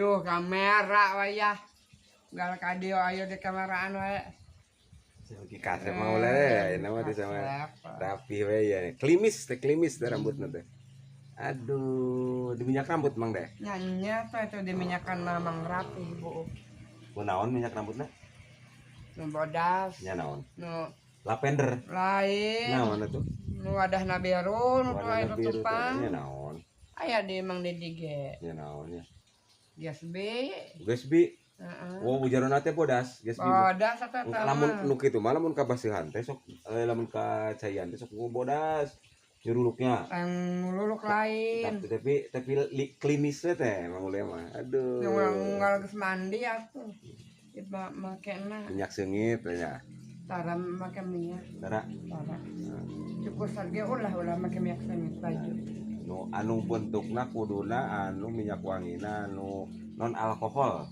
Ayuh kamera wayah. Gal kadio ayo di kameraan wae. Ki kasep mau le, nama teh sama rapi we ya. Klimis teh rambutna teh. Aduh, di minyak rambut mang deh. Nyanya teh itu di minyakan mamang rapi Bu. Kunaon minyak rambutna? Nu bodas. Nya naon? Nu Lavender. lain. Naon atuh? Nu wadahna biru, nu air biru tutupan. teh nya naon? Aya di Mang Dedi ge. Nya naon ya? Gasbi. Gasbi. Heeh. Oh, ujarna teh bodas, gasbi. Bodas eta teh. Lamun nu kitu mah lamun ka basihan teh sok lamun ka caian teh sok bodas. Nyuruluknya. Yang luluk lain. Tapi klinisnya teh Mang Ule mah. Aduh. Yang geus mandi atuh. Iba makena. Minyak seungit nya. Tara make minyak. Tara. Cukup sarge ulah make minyak sengit baju. Nu anu bentukna kuduna anu minyak wangina anu non alkohol.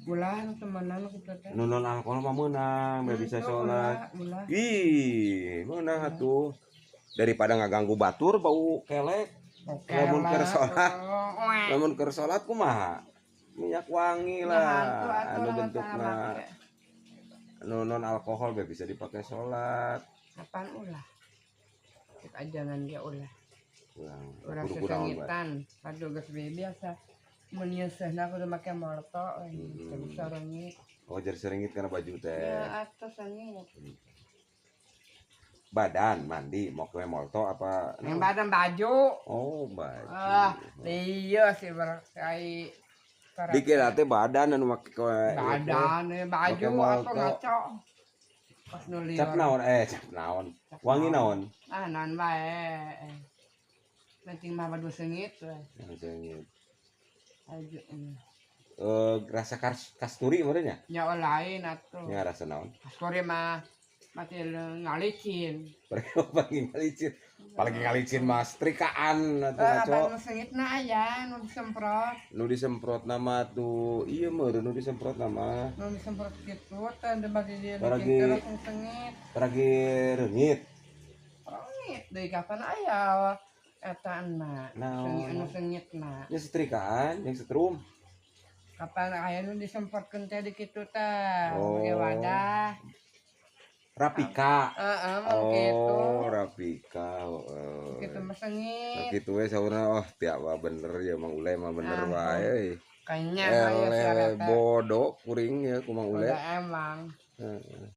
Ulah temenan kitu teh. Nu non alkohol mah meunang, bisa sholat. Ulah. Ih, meunang atuh. Daripada ngaganggu batur bau kelek. Lamun keur sholat. Lamun keur sholat kumaha? Minyak wangi lah. Anu bentukna anu non alkohol bisa dipakai sholat. Apaan ulah? Kita jangan dia ulah. Urang Kudu-kudu sesengitan, padu geus biasa. Mun nyeuseuna kudu make molto terus sarengit. Oh, jadi seringit karena baju teh. Ya atos sengit. Badan mandi mau ke molto apa? Yang badan baju. Oh, baju. Iya sih berkai. Dikira teh badan anu make badan baju apa ngaco. Pas nulis. Cap naon? Cap naon. Wangi naon? Naon bae. Penting mah badu sengit we. Sengit. Aju. Rasa kasturi merenya? Nya lain atuh. Nya rasa naon? Kasturi mah mati ngalicin. Paling ngalicin. Paling ngalicin mah setrikaan atuh ngaco. Abang sengitna aya nu disemprot. Nu disemprot nama tuh. Iya meureun nu disemprot nama. Nu disemprot kitu teh dibagi dia Paragi sengit. Paragi reungit. Reungit deui kapan aya eta na. Anu sengitna. Nya setrikaan, yang setrum. Kapan aya nu disemprotkeun teh di kitu teh. Ge wadah. Rapika. Heeh, mah kitu. Oh, Rapika. Kitu mah sengit. Kitu we saurna tiap bener ya Mang Ule mah bener wae. Kanya aya syaratna. Bodoh kuring ya ku Mang Ule. Emang.